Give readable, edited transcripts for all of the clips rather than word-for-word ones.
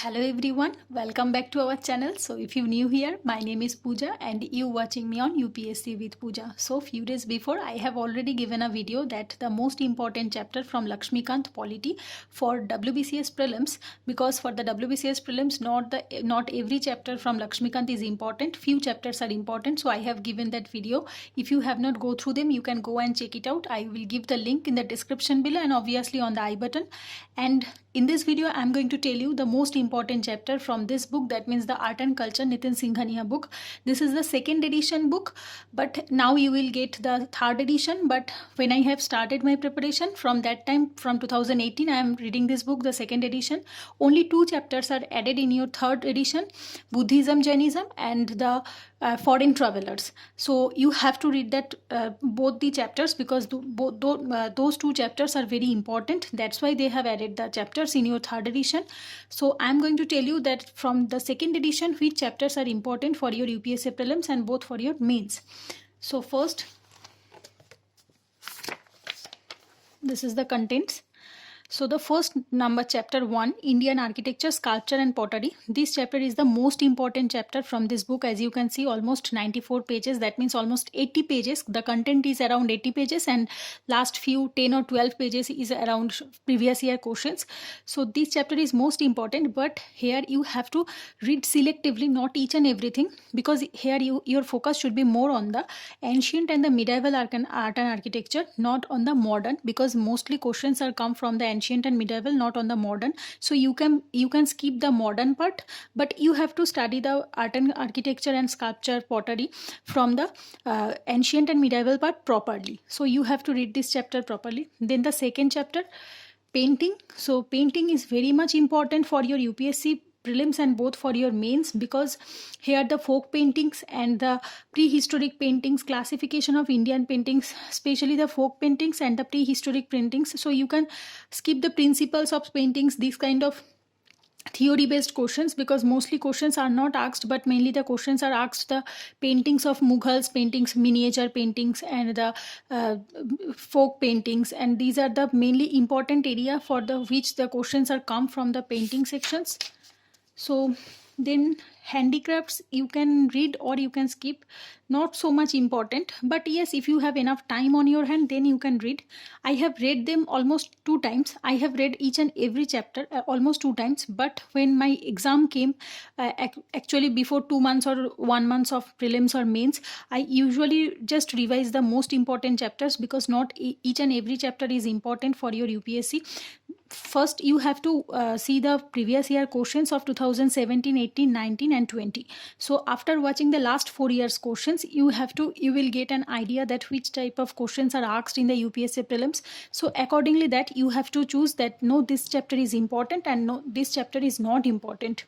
Hello everyone, welcome back to our channel. So if you're new here, my name is Pooja and you watching me on UPSC with Pooja. So few days before I have already given a video that the most important chapter from Laxmikanth polity for WBCS prelims, because for the WBCS prelims not every chapter from Laxmikanth is important, few chapters are important, so I have given that video. If you have not go through them, you can go and check it out. I will give the link in the description below and obviously on the I button. And in this video, I am going to tell you the most important chapter from this book, that means the Art and Culture Nitin Singhania book. This is the second edition book, but now you will get the third edition. But when I have started my preparation from that time, from 2018, I am reading this book, the second edition. Only two chapters are added in your third edition, Buddhism, Jainism and the foreign travelers. So you have to read that both the chapters, because those two chapters are very important. That's why they have added the chapters in your third edition. So I'm going to tell you that from the second edition which chapters are important for your UPSC prelims and both for your mains. So first, this is the contents. So the first number, chapter 1, Indian Architecture, Sculpture and Pottery. This chapter is the most important chapter from this book. As you can see, almost 94 pages. That means almost 80 pages. The content is around 80 pages and last few 10 or 12 pages is around previous year questions. So this chapter is most important, but here you have to read selectively, not each and everything, because here your focus should be more on the ancient and the medieval art and architecture, not on the modern, because mostly questions are come from the ancient and medieval, not on the modern. So you can skip the modern part, but you have to study the art and architecture and sculpture, pottery from the ancient and medieval part properly. So you have to read this chapter properly. Then the second chapter, painting. So painting is very much important for your UPSC prelims and both for your mains, because here the folk paintings and the prehistoric paintings, classification of Indian paintings, especially the folk paintings and the prehistoric paintings. So you can skip the principles of paintings, these kind of theory based questions, because mostly questions are not asked, but mainly the questions are asked the paintings of Mughals, paintings, miniature paintings and the folk paintings, and these are the mainly important area for the which the questions are come from the painting sections. So then handicrafts you can read or you can skip, not so much important, but yes, if you have enough time on your hand, then you can read. I have read them almost 2 times. I have read each and every chapter almost 2 times, but when my exam came, actually before 2 months or 1 month of prelims or mains, I usually just revise the most important chapters, because not each and every chapter is important for your UPSC. First you have to see the previous year questions of 2017, 18, 19 and 20. So after watching the last 4 years questions, you will get an idea that which type of questions are asked in the UPSC prelims. So accordingly that you have to choose that no, this chapter is important and no, this chapter is not important.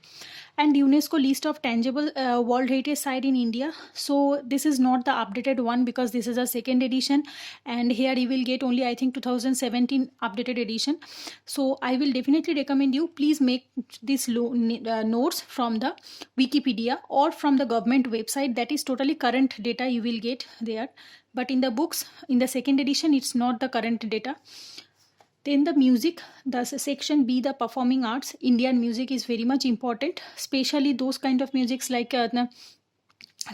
And UNESCO list of tangible World Heritage Site in India. So this is not the updated one, because this is a second edition, and here you will get only I think 2017 updated edition. So I will definitely recommend you, please make these notes from the Wikipedia or from the government website. That is totally current data you will get there, but in the books in the second edition it's not the current data. Then the music, the section B, the performing arts. Indian music is very much important, especially those kind of musics like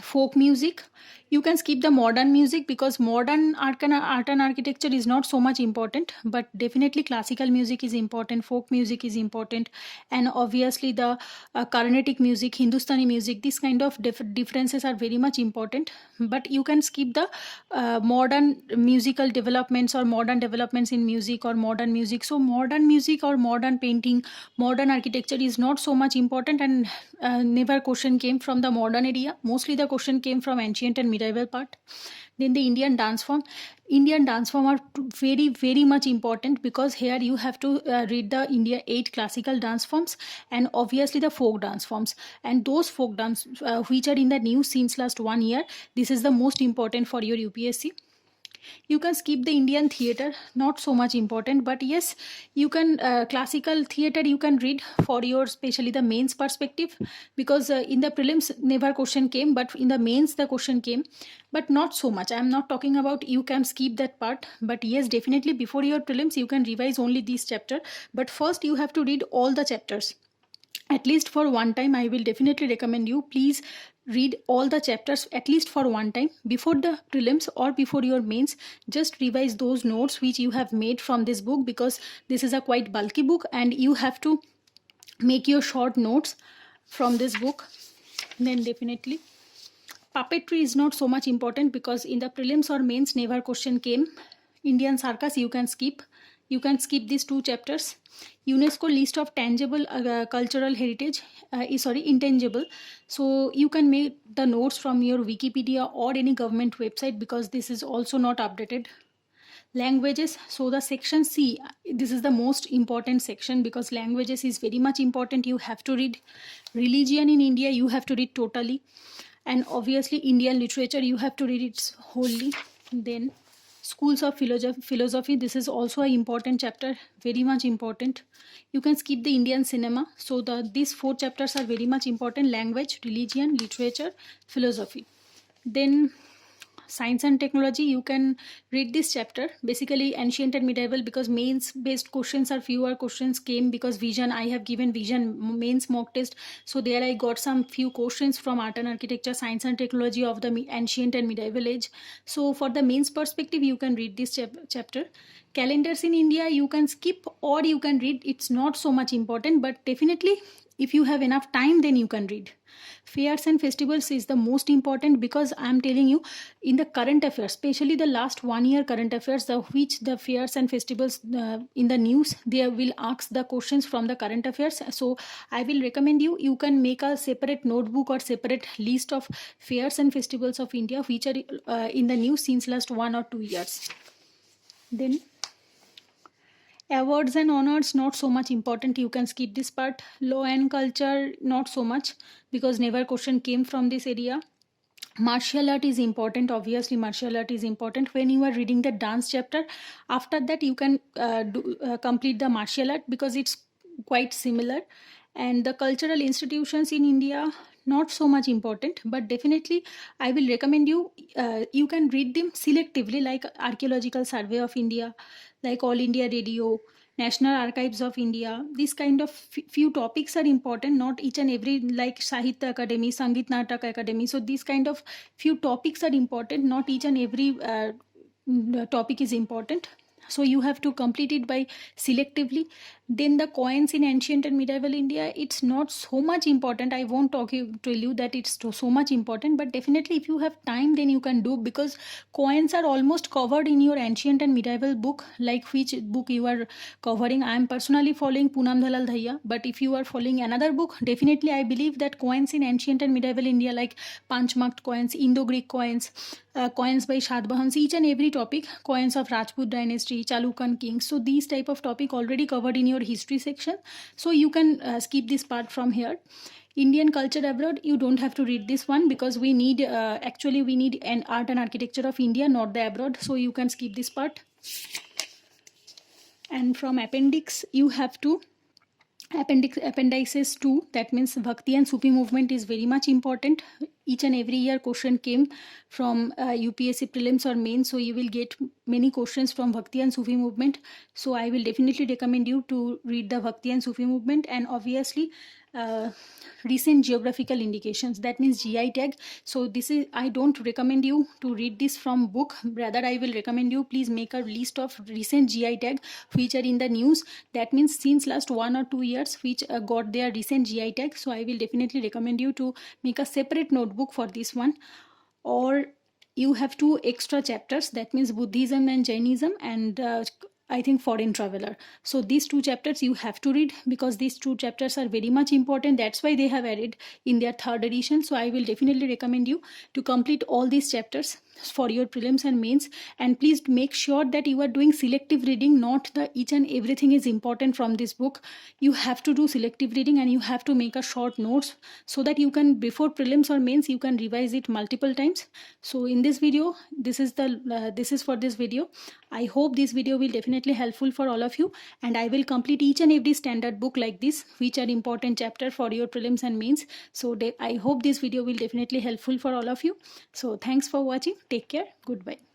folk music. You can skip the modern music, because modern art and architecture is not so much important, but definitely classical music is important, folk music is important, and obviously the Carnatic music, Hindustani music, these kind of differences are very much important. But you can skip the modern musical developments or modern developments in music or modern music. So modern music or modern painting, modern architecture is not so much important, and never question came from the modern area. Mostly the question came from ancient and medieval part. Then the Indian dance form. Indian dance form are very, very much important, because here you have to read the India 8 classical dance forms and obviously the folk dance forms. And those folk dance which are in the news since last 1 year, this is the most important for your UPSC. You can skip the Indian theatre, not so much important, but yes, you can classical theatre you can read for your especially the mains perspective, because in the prelims never question came, but in the mains the question came, but not so much. I am not talking about you can skip that part, but yes, definitely before your prelims you can revise only this chapter, but first you have to read all the chapters. at least for one time. I will definitely recommend you, please read all the chapters at least for one time before the prelims or before your mains. Just revise those notes which you have made from this book, because this is a quite bulky book and you have to make your short notes from this book. Then definitely puppetry is not so much important, because in the prelims or mains never question came. Indian circus you can skip. You can skip these two chapters. UNESCO list of tangible cultural heritage intangible. So you can make the notes from your Wikipedia or any government website, because this is also not updated. Languages, so the section C, this is the most important section, because languages is very much important. You have to read. Religion in India you have to read totally, and obviously Indian literature you have to read it wholly. Then schools of philosophy, this is also an important chapter, very much important. You can skip the Indian cinema. So these four chapters are very much important: language, religion, literature, philosophy. Then science and technology, you can read this chapter, basically ancient and medieval, because mains based questions are fewer questions came, because vision, I have given vision mains mock test, so there I got some few questions from art and architecture, science and technology of the ancient and medieval age. So for the mains perspective you can read this chapter. Calendars in India you can skip or you can read, it's not so much important, but definitely if you have enough time then you can read. Fairs and festivals is the most important, because I am telling you, in the current affairs, especially the last 1 year current affairs, the fairs and festivals in the news, they will ask the questions from the current affairs. So I will recommend you can make a separate notebook or separate list of fairs and festivals of India which are in the news since last 1 or 2 years. Then awards and honors, not so much important, you can skip this part. Law and culture, not so much, because never question came from this area. Martial art is important, obviously martial art is important when you are reading the dance chapter. After that you can complete the martial art, because it's quite similar. And the cultural institutions in India, not so much important, but definitely I will recommend you, you can read them selectively, like Archaeological Survey of India, like All India Radio, National Archives of India. These kind of few topics are important, not each and every, like Sahitya Academy, Sangeet Natak Academy. So these kind of few topics are important, not each and every topic is important. So you have to complete it by selectively. Then the coins in ancient and medieval India, it's not so much important. I won't tell you that it's so much important, but definitely if you have time then you can do, because coins are almost covered in your ancient and medieval book. Like which book you are covering, I am personally following Poonam Dalal Dhaiya, but if you are following another book, definitely I believe that coins in ancient and medieval India, like Panchmarked coins, Indo-Greek coins, coins by Shadbahans, each and every topic, coins of Rajput dynasty, Chalukyan kings, so these type of topic already covered in your history section, so you can skip this part from here. Indian culture abroad, you don't have to read this one, because we need actually we need an art and architecture of India, not the abroad, so you can skip this part. And from appendix you have to appendices 2, that means Bhakti and Sufi movement is very much important. Each and every year question came from UPSC prelims or main, so you will get many questions from Bhakti and Sufi movement. So I will definitely recommend you to read the Bhakti and Sufi movement. And obviously recent geographical indications, that means GI tag. So this is, I don't recommend you to read this from book, rather I will recommend you, please make a list of recent GI tag which are in the news, that means since last 1 or 2 years which got their recent GI tag. So I will definitely recommend you to make a separate notebook for this one. Or you have 2 extra chapters, that means Buddhism and Jainism, and I think foreign traveler. So these 2 chapters you have to read, because these 2 chapters are very much important. That's why they have added in their 3rd edition. So I will definitely recommend you to complete all these chapters for your prelims and mains. And please make sure that you are doing selective reading, not the each and everything is important from this book. You have to do selective reading and you have to make a short notes, so that you can, before prelims or mains, you can revise it multiple times. So in this video, this is for this video. I hope this video will definitely helpful for all of you, and I will complete each and every standard book like this which are important chapter for your prelims and mains. So I hope this video will definitely helpful for all of you. So thanks for watching. Take care. Goodbye.